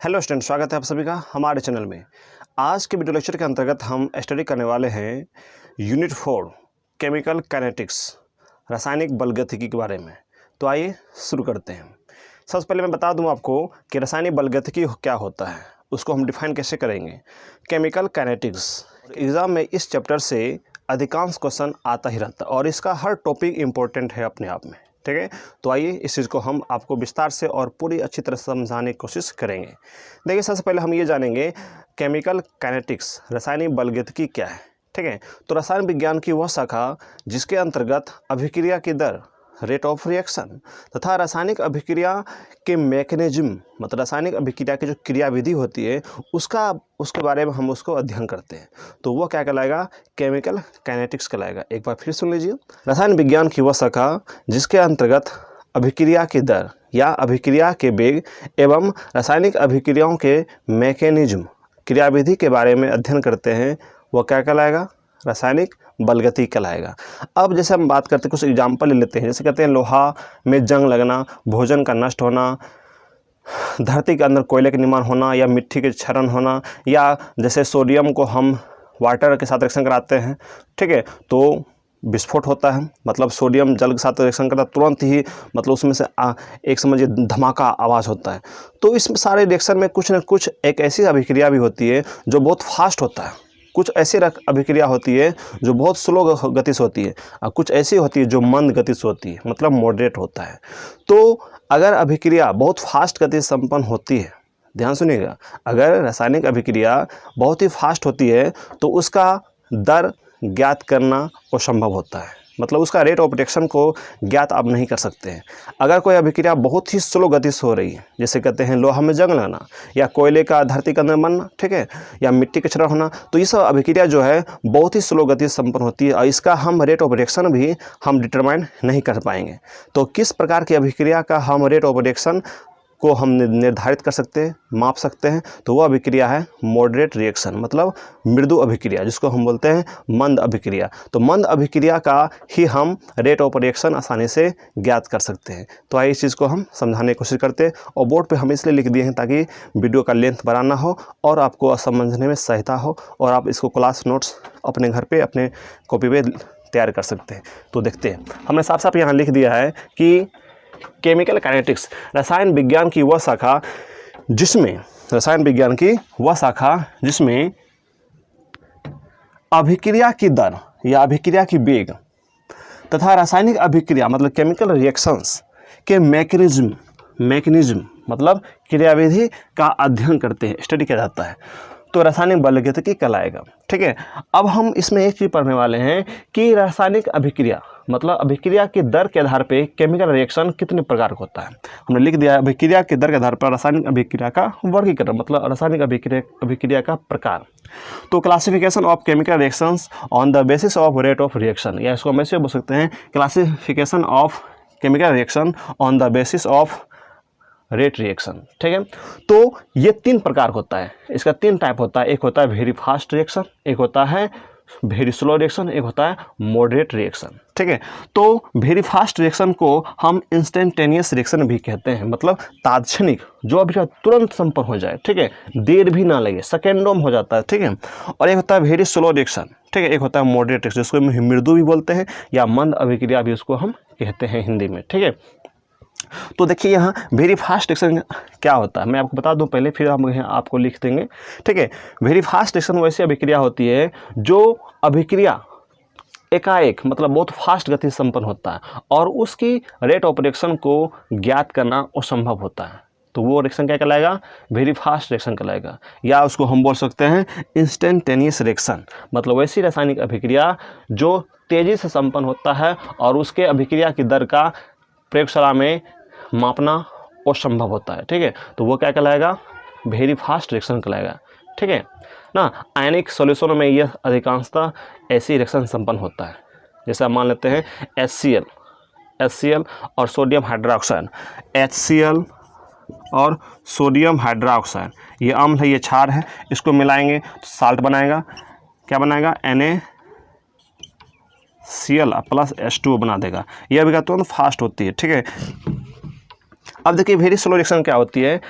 Hello student, स्वागत है आप सभी का हमारे चैनल में। आज के वीडियो लेक्चर के अंतर्गत हम स्टडी करने वाले हैं यूनिट 4 केमिकल काइनेटिक्स, रासायनिक बलगतिकी के बारे में। तो आइए शुरू करते हैं। सबसे पहले मैं बता दूं आपको कि रासायनिक बलगतिकी क्या होता है, उसको हम डिफाइन कैसे करेंगे। केमिकल काइनेटिक्स एग्ज़ाम में इस चैप्टर से अधिकांश क्वेश्चन आता ही रहता है और इसका हर टॉपिक इम्पोर्टेंट है अपने आप में, ठीक है। तो आइए इस चीज़ को हम आपको विस्तार से और पूरी अच्छी तरह से समझाने की कोशिश करेंगे। देखिए, सबसे पहले हम ये जानेंगे केमिकल काइनेटिक्स, रासायनिक बलगतिकी क्या है, ठीक है। तो रसायन विज्ञान की वह शाखा जिसके अंतर्गत अभिक्रिया की दर, रेट ऑफ रिएक्शन तथा रासायनिक अभिक्रिया के मैकेनिज्म, मतलब रासायनिक अभिक्रिया की जो क्रियाविधि होती है उसके बारे में हम उसको अध्ययन करते हैं। तो वो क्या कहलाएगा? केमिकल काइनेटिक्स कहलाएगा। एक बार फिर सुन लीजिए। रसायन विज्ञान की वह शाखा जिसके अंतर्गत अभिक्रिया की दर या अभिक्रिया के वेग एवं रासायनिक अभिक्रियाओं के मैकेनिज्म, क्रियाविधि के बारे में अध्ययन करते हैं, वह क्या कहलाएगा? रासायनिक बलगतिकी कहलाएगा। अब जैसे हम बात करते हैं, कुछ एग्जाम्पल ले लेते हैं। जैसे कहते हैं लोहा में जंग लगना, भोजन का नष्ट होना, धरती के अंदर कोयले का निर्माण होना या मिट्टी के क्षरण होना, या जैसे सोडियम को हम वाटर के साथ रिएक्शन कराते हैं, ठीक है, तो विस्फोट होता है। मतलब सोडियम जल के साथ रिएक्शन करता है, तुरंत ही मतलब उसमें से एक समझिए धमाका आवाज़ होता है। तो इस सारे रिएक्शन में कुछ न कुछ एक ऐसी अभिक्रिया भी होती है जो बहुत फास्ट होता है, कुछ ऐसी अभिक्रिया होती है जो बहुत स्लो गति से होती है, और कुछ ऐसी होती है जो मंद गति से होती है, मतलब मॉडरेट होता है। तो अगर अभिक्रिया बहुत फास्ट गति से संपन्न होती है, ध्यान सुनिएगा, अगर रासायनिक अभिक्रिया बहुत ही फास्ट होती है तो उसका दर ज्ञात करना असंभव होता है, मतलब उसका रेट ऑफ रिएक्शन को ज्ञात आप नहीं कर सकते हैं। अगर कोई अभिक्रिया बहुत ही स्लो गति से हो रही है, जैसे कहते हैं लोहा में जंग लगना या कोयले का धरती के अंदर बनना, ठीक है, या मिट्टी के क्षरण होना, तो ये सब अभिक्रिया जो है बहुत ही स्लो गति से संपन्न होती है और इसका हम रेट ऑफ रिएक्शन भी हम डिटरमाइन नहीं कर पाएंगे। तो किस प्रकार की अभिक्रिया का हम रेट ऑफ रिएक्शन को हम निर्धारित कर सकते हैं, माप सकते हैं? तो वह अभिक्रिया है मॉडरेट रिएक्शन, मतलब मृदु अभिक्रिया, जिसको हम बोलते हैं मंद अभिक्रिया। तो मंद अभिक्रिया का ही हम रेट ऑफ रिएक्शन आसानी से ज्ञात कर सकते हैं। तो आइए इस चीज़ को हम समझाने की कोशिश करते हैं, और बोर्ड पे हम इसलिए लिख दिए हैं ताकि वीडियो का लेंथ बढ़ा ना हो और आपको समझने में सहायता हो, और आप इसको क्लास नोट्स अपने घर पर अपने कॉपी पर तैयार कर सकते हैं। तो देखते हैं, हमने साफ साफ यहाँ लिख दिया है कि केमिकल काइनेटिक्स, रसायन विज्ञान की वह शाखा जिसमें अभिक्रिया की दर या अभिक्रिया की वेग तथा रासायनिक अभिक्रिया मतलब केमिकल रिएक्शंस के मैकेनिज्म मतलब क्रियाविधि का अध्ययन करते हैं, स्टडी किया जाता है, तो रासायनिक बलगतिकी कहलाएगा, ठीक है। अब हम इसमें एक चीज़ पढ़ने वाले हैं कि रासायनिक अभिक्रिया मतलब अभिक्रिया की दर के आधार पे केमिकल रिएक्शन कितने प्रकार का होता है। हमने लिख दिया अभिक्रिया की दर के आधार पर रासायनिक अभिक्रिया का वर्गीकरण, मतलब रासायनिक अभिक्रिया का प्रकार। तो classification of chemical reactions on the basis of rate of reaction, या इसको हम ऐसे बोल सकते हैं classification of chemical reaction on the basis of rate reaction, ठीक है। तो ये 3 प्रकार होता है, इसका 3 टाइप होता है। एक होता है वेरी फास्ट रिएक्शन, एक होता है वेरी स्लो रिएक्शन, एक होता है मॉडरेट रिएक्शन, ठीक है। तो वेरी फास्ट रिएक्शन को हम इंस्टेंटेनियस रिएक्शन भी कहते हैं, मतलब तात्क्षणिक, जो अभी तुरंत संपन्न हो जाए, ठीक है, देर भी ना लगे, सेकेंडों में हो जाता है, ठीक है। और एक होता है वेरी स्लो रिएक्शन, ठीक है, एक होता है मॉडरेट रिएक्शन, जिसको मृदु भी बोलते हैं या मंद अभिक्रिया भी उसको हम कहते हैं हिंदी में, ठीक है। तो देखिए यहाँ वेरी फास्ट रिएक्शन क्या होता है, मैं आपको बता दूं पहले, फिर हम यहाँ आपको लिख देंगे, ठीक है। वेरी फास्ट रिएक्शन वैसी अभिक्रिया होती है जो अभिक्रिया एकाएक मतलब बहुत फास्ट गति से संपन्न होता है और उसकी रेट ऑफ रिएक्शन को ज्ञात करना असंभव होता है। तो वो रिएक्शन क्या कहलाएगा? वेरी फास्ट रिएक्शन कहलाएगा, या उसको हम बोल सकते हैं इंस्टेंटेनियस रिएक्शन, मतलब वैसी रासायनिक अभिक्रिया जो तेज़ी से संपन्न होता है और उसके अभिक्रिया की दर का प्रयोगशाला में मापना असंभव होता है, ठीक है। तो वो क्या कहलाएगा? वेरी फास्ट रिएक्शन कहलाएगा, ठीक है ना। आयनिक सॉल्यूशनों में यह अधिकांशतः ऐसी रिएक्शन संपन्न होता है। जैसे आप मान लेते हैं HCl और सोडियम हाइड्रोक्साइड, HCl और सोडियम हाइड्रोक्साइड, ये अम्ल है, ये क्षार है, इसको मिलाएंगे तो साल्ट बनाएगा, क्या बनाएगा? NaCl प्लस H2O बना देगा। यह अभिक्रिया तुरंत फास्ट होती है, ठीक है। अब देखिए वेरी स्लो रिएक्शन क्या होती है?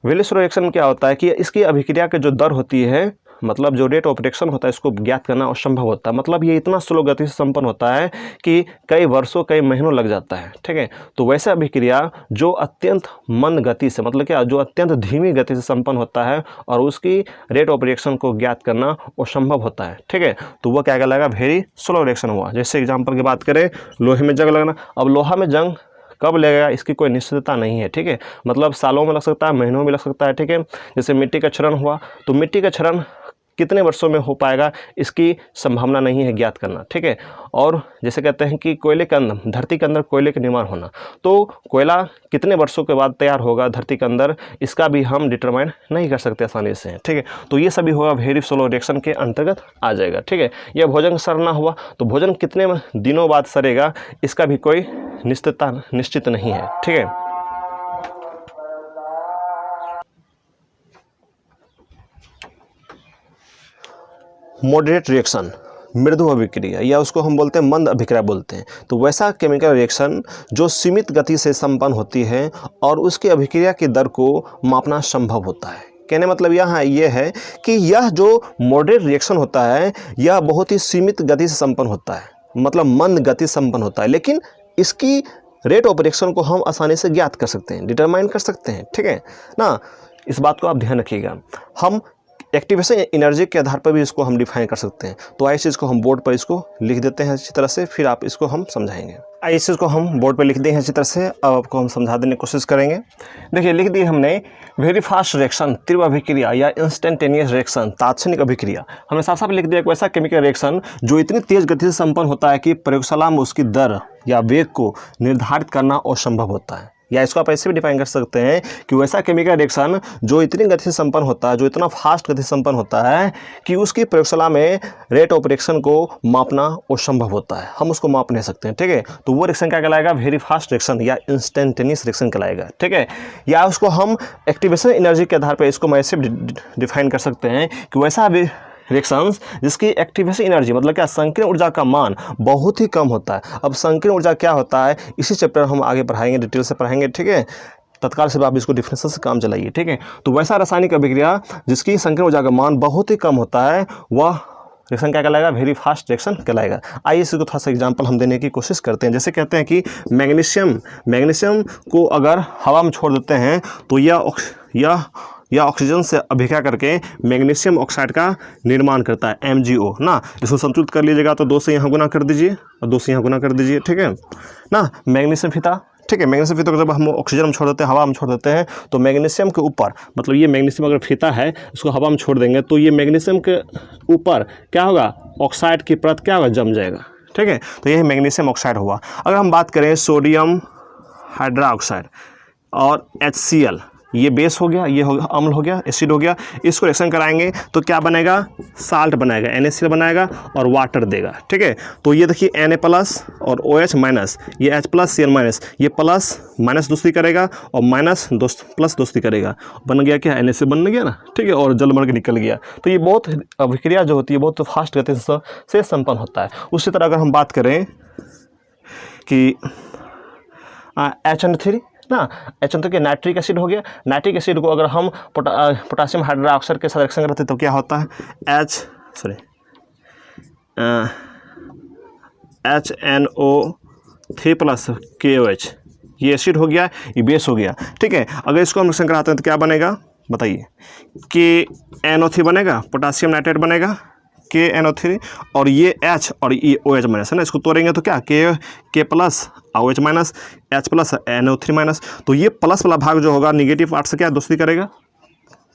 वेरी स्लो रिएक्शन में क्या होता है कि इसकी अभिक्रिया की जो दर होती है, मतलब जो रेट ऑफ रिएक्शन होता है, इसको ज्ञात करना असंभव होता है। मतलब ये इतना स्लो गति से संपन्न होता है कि कई वर्षों कई महीनों लग जाता है, ठीक है। तो वैसे अभिक्रिया जो अत्यंत मंद गति से, मतलब क्या, जो अत्यंत धीमी गति से संपन्न होता है और उसकी रेट ऑफ रिएक्शन को ज्ञात करना असंभव होता है, ठीक है। तो वह क्या कहलाएगा, वेरी स्लो रिएक्शन हुआ। जैसे एग्जाम्पल की बात करें, लोहे में जंग लगना। अब लोहा में जंग कब लगेगा इसकी कोई निश्चितता नहीं है, ठीक है। मतलब सालों में लग सकता है, महीनों में लग सकता है, ठीक है। जैसे मिट्टी का क्षरण हुआ, तो मिट्टी का क्षरण कितने वर्षों में हो पाएगा इसकी संभावना नहीं है ज्ञात करना, ठीक है। और जैसे कहते हैं कि कोयले के अंदर, धरती के अंदर कोयले का निर्माण होना, तो कोयला कितने वर्षों के बाद तैयार होगा धरती के अंदर, इसका भी हम डिटरमाइन नहीं कर सकते आसानी से, ठीक है। तो ये सभी होगा वेरी स्लो रिएक्शन के अंतर्गत आ जाएगा, ठीक है। यह भोजन सड़ना हुआ, तो भोजन कितने दिनों बाद सड़ेगा इसका भी कोई निश्चित नहीं है, ठीक है। मॉडरेट रिएक्शन, मृदु अभिक्रिया, या उसको हम बोलते हैं मंद अभिक्रिया बोलते हैं। तो वैसा केमिकल रिएक्शन जो सीमित गति से संपन्न होती है और उसकी अभिक्रिया की दर को मापना संभव होता है। कहने मतलब यहाँ ये है कि यह जो मॉडरेट रिएक्शन होता है यह बहुत ही सीमित गति से संपन्न होता है, मतलब मंद गति से संपन्न होता है, लेकिन इसकी रेट ऑफ रिएक्शन को हम आसानी से ज्ञात कर सकते हैं, डिटरमाइन कर सकते हैं, ठीक है ना। इस बात को आप ध्यान रखिएगा। हम एक्टिवेशन एनर्जी के आधार पर भी इसको हम डिफाइन कर सकते हैं। तो आइए इस चीज़ को हम बोर्ड पर इसको लिख देते हैं अच्छी तरह से, फिर आप इसको हम समझाएंगे। आइए इस चीज़ को हम बोर्ड पर लिख दें अच्छी तरह से, अब आपको हम समझा देने की कोशिश करेंगे। देखिए लिख दी हमने वेरी फास्ट रिएक्शन, तीव्र अभिक्रिया या इंस्टेंटेनियस रिएक्शन, तात्क्षणिक अभिक्रिया। हमने साफ साफ लिख दिया एक वैसा केमिकल रिएक्शन जो इतनी तेज गति से संपन्न होता है कि प्रयोगशाला में उसकी दर या वेग को निर्धारित करना असंभव होता है। या इसको आप ऐसे भी डिफाइन कर सकते हैं कि वैसा केमिकल रिएक्शन जो इतनी गति से संपन्न होता है, जो इतना फास्ट गति से संपन्न होता है कि उसकी प्रयोगशाला में रेट ऑफ रिएक्शन को मापना असंभव होता है, हम उसको माप नहीं सकते हैं, ठीक है। तो वो रिएक्शन क्या कहलाएगा, वेरी फास्ट रिएक्शन या इंस्टेंटेनियस रिएक्शन कहलाएगा, ठीक है। या उसको हम एक्टिवेशन एनर्जी के आधार पर इसको हम ऐसे डिफाइन कर सकते हैं कि वैसा रिएक्शंस जिसकी एक्टिवेशन एनर्जी, मतलब क्या, संकीर्ण ऊर्जा का मान बहुत ही कम होता है। अब संकीर्ण ऊर्जा क्या होता है इसी चैप्टर हम आगे पढ़ाएंगे, डिटेल से पढ़ाएंगे, ठीक है। तत्काल से आप इसको डिफरेंशियल से काम चलाइए, ठीक है। तो वैसा रासायनिक अभिक्रिया जिसकी संकीर्ण ऊर्जा का मान बहुत ही कम होता है वह रिएक्शन क्या कहलाएगा, वेरी फास्ट रिएक्शन कहलाएगा। आइए इसको थोड़ा सा एग्जांपल हम देने की कोशिश करते हैं। जैसे कहते हैं कि मैग्नीशियम को अगर हवा में छोड़ देते हैं तो यह ऑक्सीजन से अभिक्रिया करके मैग्नीशियम ऑक्साइड का निर्माण करता है, MgO ना। इसको संतुलित कर लीजिएगा तो 2 से यहाँ गुना कर दीजिए और 2 से यहाँ गुना कर दीजिए, ठीक है ना। मैग्नीशियम फीता, ठीक है। मैग्नीशियम फीता को जब हम ऑक्सीजन में छोड़ देते हैं, हवा में छोड़ देते हैं, तो मैग्नीशियम के ऊपर, मतलब ये मैग्नीशियम अगर फीता है इसको हवा में छोड़ देंगे तो ये मैग्नीशियम के ऊपर क्या होगा, ऑक्साइड की परत क्या होगा, जम जाएगा, ठीक है। तो यही मैग्नीशियम ऑक्साइड हुआ। अगर हम बात करें सोडियम हाइड्रोक्साइड और HCl, ये बेस हो गया, ये हो अम्ल हो गया, एसिड हो गया, इसको रिएक्शन कराएंगे तो क्या बनेगा, साल्ट बनाएगा, NaCl बनाएगा और वाटर देगा, ठीक है। तो ये देखिए Na+ और OH-, ये H+, Cl-, ये प्लस माइनस दोस्ती करेगा और माइनस प्लस दोस्ती करेगा, बन गया क्या, NaCl बन गया ना, ठीक है, और जल बन के निकल गया। तो ये बहुत अभिक्रिया जो होती है बहुत फास्ट गति से संपन्न होता है। उसी तरह अगर हम बात करें कि HN3 ना, HN3 के नाइट्रिक एसिड हो गया। नाइट्रिक एसिड को अगर हम पोटासियम हाइड्रोक्साइड के साथ रिएक्शन करते हैं तो क्या होता है, HNO3+ KOH, ये एसिड हो गया, ये बेस हो गया, ठीक है। अगर इसको हम रिएक्शन कराते हैं तो क्या बनेगा बताइए, KNO3 बनेगा, पोटासियम नाइट्रेट बनेगा, KNO3, और ये H और ये OH- है ना, इसको तोड़ेंगे तो क्या, K+ OH-, H+ NO3-। तो ये प्लस वाला भाग जो होगा निगेटिव पार्ट से क्या दोस्ती करेगा,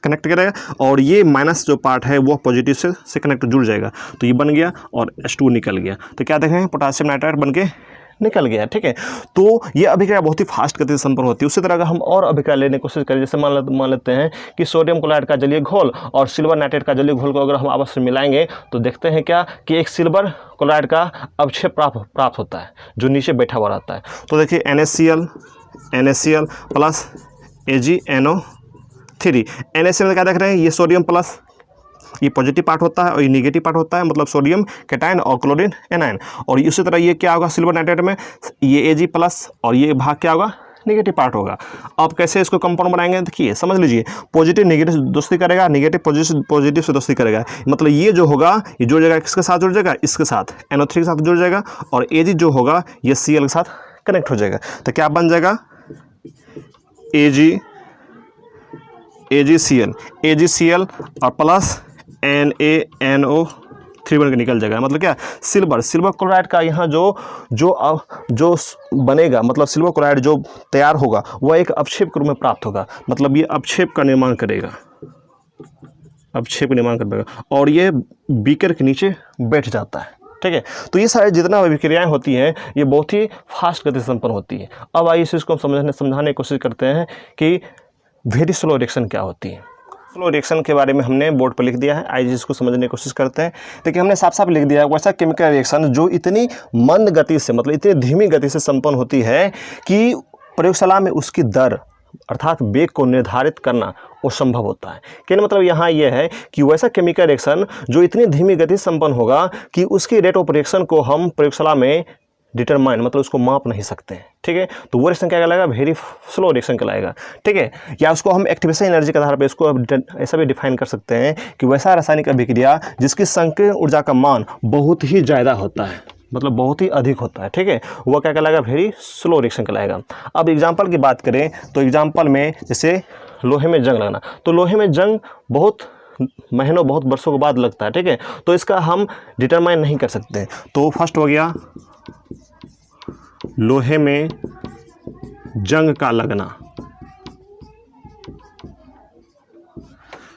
कनेक्ट करेगा, और ये माइनस जो पार्ट है वो पॉजिटिव से कनेक्ट जुड़ जाएगा, तो ये बन गया और H2 निकल गया। तो क्या देख रहे हैं, पोटासियम नाइट्राइड बन के निकल गया, ठीक है। तो ये अभिक्रिया बहुत ही फास्ट गति से संपन्न होती है। उसी तरह अगर हम और अभिक्रिया लेने की कोशिश करें, जैसे मान लेते हैं कि सोडियम क्लोराइड का जलीय घोल और सिल्वर नाइट्रेट का जलीय घोल को अगर हम आपस में मिलाएंगे तो देखते हैं क्या कि एक सिल्वर क्लोराइड का अवक्षेप प्राप्त होता है जो नीचे बैठा हुआ रहता है। तो देखिए NaCl प्लस AgNO3, NaCl क्या देख रहे हैं, ये सोडियम प्लस, ये पॉजिटिव पार्ट होता है और ये नेगेटिव पार्ट होता है, मतलब सोडियम कैटायन और क्लोरीन एनायन। और इसी तरह ये क्या होगा, सिल्वर नाइट्रेट में ये Ag+ और ये भाग क्या होगा, नेगेटिव पार्ट होगा। अब कैसे इसको कंपाउंड बनाएंगे, देखिए समझ लीजिए, पॉजिटिव नेगेटिव से दोस्ती करेगा, नेगेटिव पॉजिटिव से दोस्ती करेगा, मतलब ये जो होगा ये जुड़ जाएगा, किसके साथ जुड़ जाएगा, इसके साथ NO3 के साथ जुड़ जाएगा, और Ag जो होगा ये Cl के साथ कनेक्ट हो जाएगा। तो क्या बन जाएगा, AgCl और प्लस NaNO3 बन के निकल जाएगा। मतलब क्या, सिल्वर क्लोराइड का यहाँ जो बनेगा, मतलब सिल्वर क्लोराइड जो तैयार होगा वह एक अपक्षेप के रूप में प्राप्त होगा, मतलब ये अपक्षेप का निर्माण करेगा, अपक्षेप का निर्माण करेगा, और ये बीकर के नीचे बैठ जाता है। ठीक है, तो ये सारी जितना अभिक्रियाएं होती हैं ये बहुत ही फास्ट गति से संपन्न होती है। अब आइए इस चीज़ को समझाने की कोशिश करते हैं कि वेरी स्लो रिएक्शन क्या होती है। स्लो रिएक्शन के बारे में हमने बोर्ड पर लिख दिया है, आइए इसको समझने की कोशिश करते हैं। देखिए हमने साफ साफ लिख दिया है, वैसा केमिकल रिएक्शन जो इतनी मंद गति से, मतलब इतनी धीमी गति से संपन्न होती है कि प्रयोगशाला में उसकी दर अर्थात वेग को निर्धारित करना वो संभव होता है। कहने मतलब यहाँ ये है कि वैसा केमिकल रिएक्शन जो इतनी धीमी गति से संपन्न होगा कि उसकी रेट ऑफ रिएक्शन को हम प्रयोगशाला में डिटरमाइन, मतलब उसको माप नहीं सकते हैं। ठीक है, तो वो रिएक्शन क्या कहलाएगा, वेरी स्लो रिएक्शन कहलाएगा। ठीक है, या उसको हम एक्टिवेशन एनर्जी के आधार पर इसको ऐसा भी डिफाइन कर सकते हैं कि वैसा रासायनिक अभिक्रिया जिसकी संकीर्ण ऊर्जा का मान बहुत ही ज़्यादा होता है, मतलब बहुत ही अधिक होता है। ठीक है, वह क्या कहलाएगा, वेरी स्लो रिएक्शन कहलाएगा। अब एग्जाम्पल की बात करें तो एग्जाम्पल में जैसे लोहे में जंग लगना, तो लोहे में जंग बहुत महीनों बहुत वर्षों के बाद लगता है। ठीक है, तो इसका हम डिटरमाइन नहीं कर सकते। तो फर्स्ट हो गया लोहे में जंग का लगना,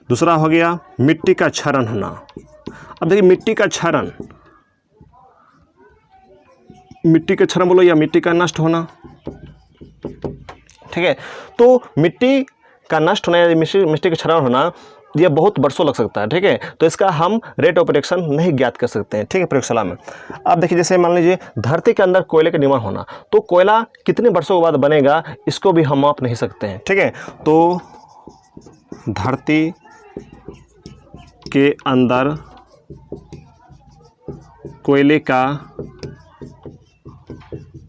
दूसरा हो गया मिट्टी का क्षरण होना। अब देखिए मिट्टी का क्षरण बोलो या मिट्टी का नष्ट होना। ठीक है, तो मिट्टी का नष्ट होना या मिट्टी का क्षरण होना ये बहुत वर्षों लग सकता है। ठीक है, तो इसका हम रेट ऑफ रिएक्शन नहीं ज्ञात कर सकते हैं। ठीक है, प्रयोगशाला में। अब देखिए जैसे मान लीजिए धरती के अंदर कोयले का निर्माण होना, तो कोयला कितने वर्षों के बाद बनेगा इसको भी हम माप नहीं सकते हैं। ठीक है, तो धरती के अंदर कोयले का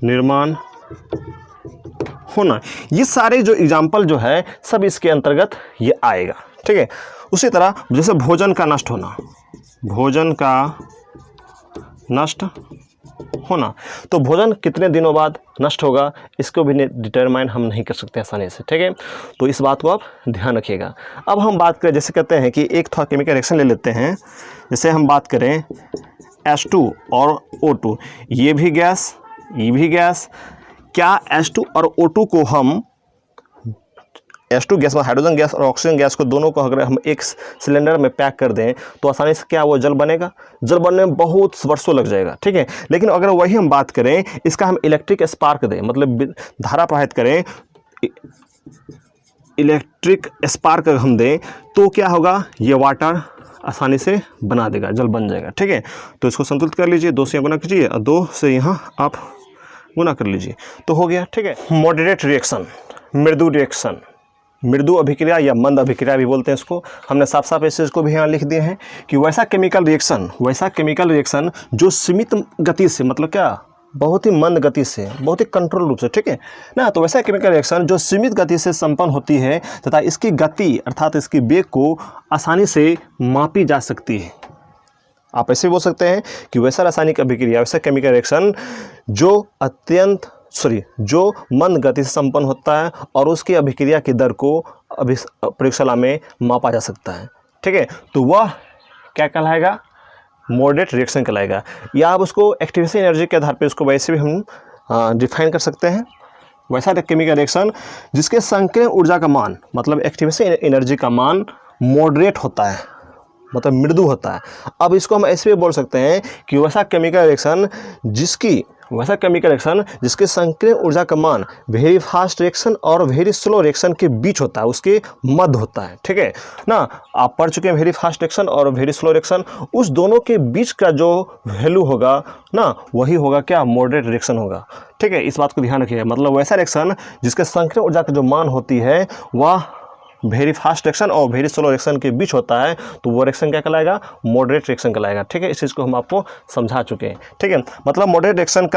निर्माण होना, ये सारे जो एग्जाम्पल जो है सब इसके अंतर्गत ये आएगा। ठीक है, उसी तरह जैसे भोजन का नष्ट होना, भोजन का नष्ट होना, तो भोजन कितने दिनों बाद नष्ट होगा इसको भी डिटरमाइन हम नहीं कर सकते आसानी से। ठीक है, तो इस बात को आप ध्यान रखिएगा। अब हम बात करें, जैसे कहते हैं कि एक थोड़ा केमिकल रिएक्शन ले लेते हैं, जैसे हम बात करें H2 और O2, ये भी गैस, ये भी गैस। क्या H2 और O2 को हम H2 गैस में हाइड्रोजन गैस और ऑक्सीजन गैस को दोनों को अगर हम एक सिलेंडर में पैक कर दें तो आसानी से क्या वो जल बनेगा? जल बनने में बहुत वर्षों लग जाएगा। ठीक है, लेकिन अगर वही हम बात करें इसका हम इलेक्ट्रिक स्पार्क दें, मतलब धारा प्रवाहित करें, इलेक्ट्रिक स्पार्क हम दें तो क्या होगा, ये वाटर आसानी से बना देगा, जल बन जाएगा। ठीक है, तो इसको संतुलित कर लीजिए, 2 से यहाँ गुना कीजिए और 2 से यहाँ आप गुना कर लीजिए तो हो गया। ठीक है, मॉडरेट रिएक्शन, मृदु रिएक्शन, मृदु अभिक्रिया या मंद अभिक्रिया भी बोलते हैं इसको। हमने साफ साफ इस चीज़ को भी यहाँ लिख दिए हैं कि वैसा केमिकल रिएक्शन जो सीमित गति से, मतलब क्या, बहुत ही मंद गति से, बहुत ही कंट्रोल रूप से, ठीक है ना, तो वैसा केमिकल रिएक्शन जो सीमित गति से संपन्न होती है तथा इसकी गति अर्थात इसकी वेग को आसानी से मापी जा सकती है। आप ऐसे बोल सकते हैं कि वैसा रासायनिक अभिक्रिया, वैसा केमिकल रिएक्शन जो मंद गति से संपन्न होता है और उसकी अभिक्रिया की दर को प्रयोगशाला में मापा जा सकता है। ठीक है, तो वह क्या कहलाएगा, मॉडरेट रिएक्शन कहलाएगा। या आप उसको एक्टिवेशन एनर्जी के आधार पर उसको वैसे भी हम डिफाइन कर सकते हैं। वैसा केमिकल रिएक्शन जिसके संकीर्ण ऊर्जा का मान, मतलब एक्टिवेशन एनर्जी का मान मॉडरेट होता है, मतलब मृदु होता है। अब इसको हम ऐसे भी बोल सकते हैं कि वैसा केमिकल रिएक्शन जिसके संकीर्ण ऊर्जा का मान वेरी फास्ट रिएक्शन और वेरी स्लो रिएक्शन के बीच होता है, उसके मध्य होता है। ठीक है ना, आप पढ़ चुके हैं वेरी फास्ट रिएक्शन और वेरी स्लो रिएक्शन, उस दोनों के बीच का जो वैल्यू होगा ना, वही होगा क्या, मॉडरेट रिएक्शन होगा। ठीक है, इस बात को ध्यान रखिए, मतलब वैसा रिएक्शन जिसके संकीर्ण ऊर्जा का जो मान होती है वह वेरी फास्ट रिएक्शन और वेरी स्लो रिएक्शन के बीच होता है, तो वो रिएक्शन क्या कहलाएगा, मॉडरेट रिएक्शन कहलाएगा। ठीक है, इस चीज़ को हम आपको समझा चुके हैं। ठीक है, मतलब मॉडरेट रिएक्शन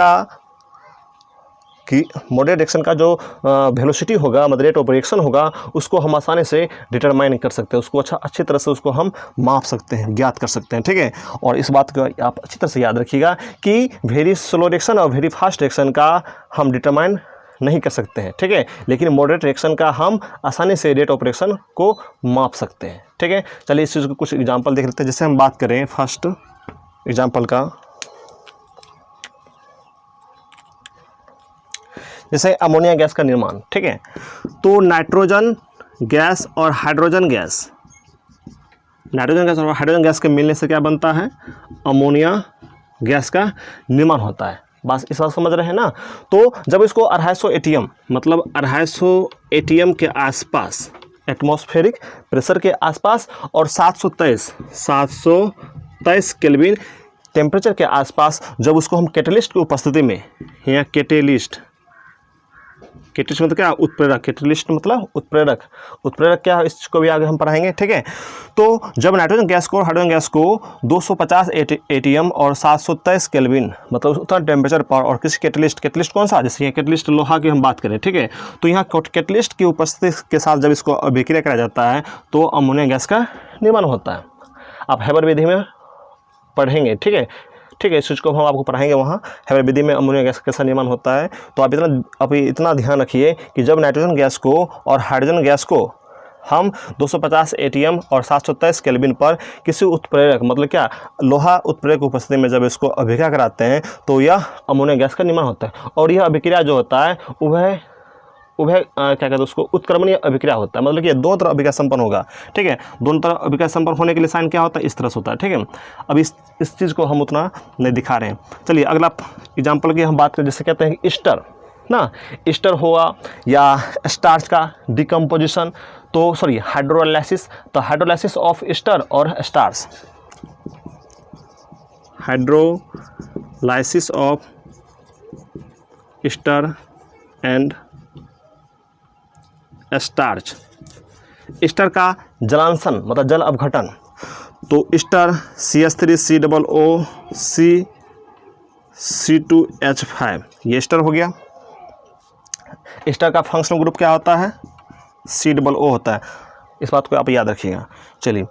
कि मॉडरेट रिएक्शन का जो वेलोसिटी होगा, मतलब रेट ऑफ रिएक्शन होगा, उसको हम आसानी से डिटरमाइन कर सकते हैं, उसको अच्छी तरह से उसको हम माप सकते हैं, ज्ञात कर सकते हैं, ठीक है। और इस बात को आप अच्छी तरह से याद रखिएगा कि वेरी स्लो रिएक्शन और वेरी फास्ट रिएक्शन का हम डिटरमाइन नहीं कर सकते हैं, ठीक है, लेकिन मॉडरेट रिएक्शन का हम आसानी से रेट ऑफ रिएक्शन को माप सकते हैं, ठीक है। चलिए इस चीज़ को कुछ एग्जांपल देख लेते हैं। जैसे हम बात करें फर्स्ट एग्जांपल का, जैसे अमोनिया गैस का निर्माण, ठीक है। तो नाइट्रोजन गैस और हाइड्रोजन गैस, नाइट्रोजन गैस और हाइड्रोजन गैस के मिलने से क्या बनता है, अमोनिया गैस का निर्माण होता है। बस इस बात समझ रहे हैं ना। तो जब इसको 250 एटीएम, मतलब 250 एटीएम के आसपास, एटमॉस्फेरिक प्रेशर के आसपास, और 723 केल्विन टेम्परेचर के आसपास जब उसको हम कैटलिस्ट की उपस्थिति में, या कैटेलिस्ट मतलब क्या, उत्प्रेरक, कैटलिस्ट मतलब उत्प्रेरक, उत्प्रेरक क्या है इसको भी आगे हम पढ़ाएंगे, ठीक है। तो जब नाइट्रोजन गैस को और हाइड्रोजन गैस को 250 एटीएम और 723 केल्विन, मतलब उतना टेम्परेचर पर, और किसी कैटलिस्ट कौन सा, जैसे यहाँ कैटलिस्ट लोहा की हम बात करें, ठीक है, तो यहाँ कैटलिस्ट की उपस्थिति के साथ जब इसको अभिक्रिया करा जाता है तो अमोनिया गैस का निर्माण होता है। आप हैबर विधि में पढ़ेंगे, ठीक है, ठीक है, इस चीज़ को हम आपको पढ़ाएंगे वहाँ, हैबर विधि में अमोनिया गैस कैसा निर्माण होता है। तो आप इतना ध्यान रखिए कि जब नाइट्रोजन गैस को और हाइड्रोजन गैस को हम 250 एटीएम और 723 केल्विन पर किसी उत्प्रेरक, मतलब क्या, लोहा उत्प्रेरक की उपस्थिति में जब इसको अभिक्रिया कराते हैं तो यह अमोनिया गैस का निर्माण होता है। और यह अभिक्रिया जो होता है क्या कहते हैं उसको, उत्क्रमणीय अभिक्रिया होता है, मतलब कि दोनों तरफ अभिक्रिया संपन्न होगा, ठीक है। दोनों तरफ अभिक्रिया संपन्न होने के लिए साइन क्या होता है, इस तरह से होता है, ठीक है। अब इस चीज़ को हम उतना नहीं दिखा रहे हैं। चलिए अगला एग्जाम्पल की हम बात करें, जैसे कहते हैं ईस्टर ना, ईस्टर हुआ या स्टार्च का डिकम्पोजिशन, तो सॉरी हाइड्रोलाइसिस, तो हाइड्रोलाइसिस ऑफ ईस्टर और starch, hydrolysis of Easter and starch, Easter का जलांशन मतलब जल अपघटन, तो ईस्टर CH3COO C2H5, ये ईस्टर हो गया। ईस्टर का फंक्शनल ग्रुप क्या होता है, COO होता है, इस बात को आप याद रखिएगा। चलिए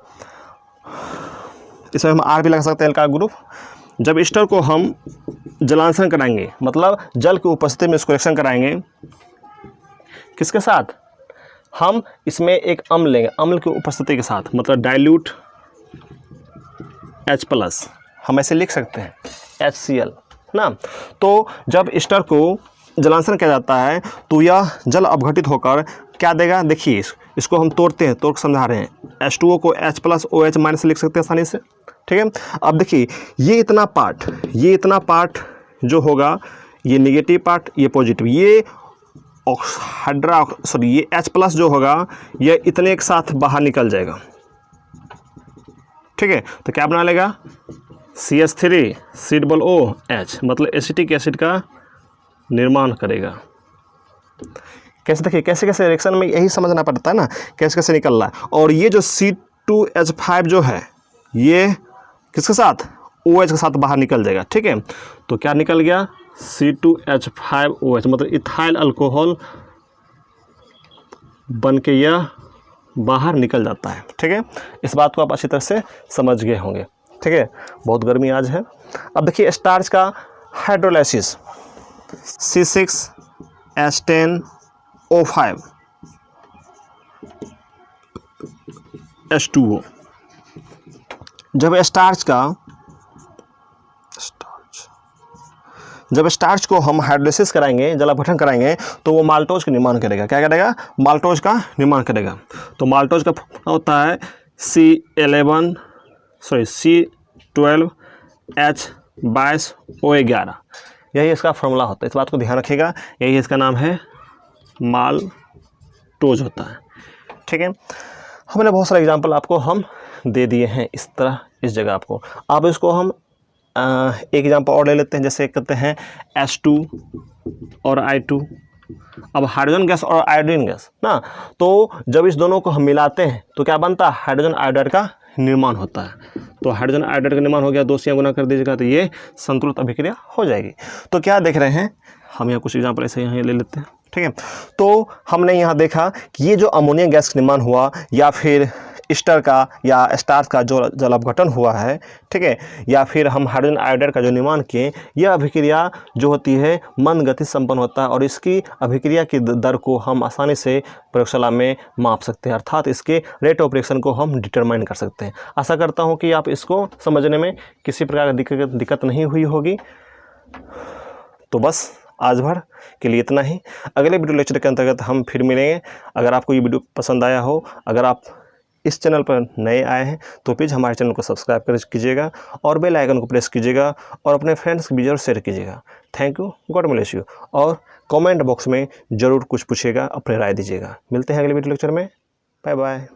इसमें हम R भी लगा सकते हैं, एल्काइल ग्रुप। जब ईस्टर को हम जलांशन कराएंगे, मतलब जल की उपस्थिति में इसको रिएक्शन कराएंगे, किसके साथ, हम इसमें एक अम्ल लेंगे, अम्ल की उपस्थिति के साथ, मतलब डाइल्यूट H+, हम ऐसे लिख सकते हैं HCl ना। तो जब ईस्टर को जलांशन किया जाता है तो यह जल अपघटित होकर क्या देगा, देखिए इसको हम तोड़ के समझा रहे हैं, H2O को H+OH- लिख सकते हैं आसानी से, ठीक है। अब देखिए ये इतना पार्ट जो होगा, ये नेगेटिव पार्ट, ये पॉजिटिव, ये ये H+ जो होगा ये इतने एक साथ बाहर निकल जाएगा, ठीक है। तो क्या बना लेगा, CH3COOH, मतलब एसिटिक एसिड का निर्माण करेगा। कैसे, देखिए कैसे कैसे रिएक्शन में यही समझना पड़ता है ना, कैसे कैसे निकल रहा है। और ये जो C2H5 जो है ये किसके साथ, OH के साथ बाहर निकल जाएगा, ठीक है। तो क्या निकल गया, C2H5OH, मतलब इथाइल अल्कोहल बन के यह बाहर निकल जाता है, ठीक है। इस बात को आप अच्छी तरह से समझ गए होंगे, ठीक है। बहुत गर्मी आज है। अब देखिए स्टार्च का हाइड्रोलाइसिस, C6H10O5 H2O। जब स्टार्च को हम हाइड्रोलाइसिस कराएंगे, जल अपघटन कराएंगे, तो वो माल्टोज का निर्माण करेगा। क्या करेगा, माल्टोज का निर्माण करेगा। तो माल्टोज का होता है C12H22OA11, यही इसका फॉर्मूला होता है। इस बात को ध्यान रखिएगा, यही इसका नाम है, माल्टोज होता है, ठीक है। हमने बहुत सारे एग्जाम्पल आपको हम दे दिए हैं इस तरह, इस जगह आपको। अब इसको हम एक एग्जाम्पल और ले लेते हैं, जैसे कहते हैं H2 और I2। अब हाइड्रोजन गैस और आयोडीन गैस ना, तो जब इस दोनों को हम मिलाते हैं तो क्या बनता है, हाइड्रोजन आयोडाइड का निर्माण होता है। तो हाइड्रोजन आयोडाइड का निर्माण हो गया, 2 से यहाँ गुना कर दीजिएगा तो ये संतुलित अभिक्रिया हो जाएगी। तो क्या देख रहे हैं हम, यहाँ कुछ एग्जाम्पल ऐसे यहाँ ले लेते हैं, ठीक है। तो हमने यहाँ देखा कि ये जो अमोनिया गैस का निर्माण हुआ या फिर ईस्टर का या स्टार्च का जो जल अपघटन हुआ है, ठीक है, या फिर हम हाइड्रोजन आयोडाइड का जो निर्माण किए, यह अभिक्रिया जो होती है मंद गति संपन्न होता है और इसकी अभिक्रिया की दर को हम आसानी से प्रयोगशाला में माप सकते हैं, अर्थात इसके रेट ऑफ रिएक्शन को हम डिटरमाइन कर सकते हैं। आशा करता हूँ कि आप इसको समझने में किसी प्रकार की दिक्कत नहीं हुई होगी। तो बस आज भर के लिए इतना ही। अगले वीडियो लेक्चर के अंतर्गत हम फिर मिलेंगे। अगर आपको ये वीडियो पसंद आया हो, अगर आप इस चैनल पर नए आए हैं तो प्लीज़ हमारे चैनल को सब्सक्राइब कीजिएगा और बेल आइकन को प्रेस कीजिएगा और अपने फ्रेंड्स के बीच और शेयर कीजिएगा। Thank you, God bless you. और कमेंट बॉक्स में ज़रूर कुछ पूछिएगा, अपनी राय दीजिएगा। मिलते हैं अगले वीडियो लेक्चर में। Bye bye.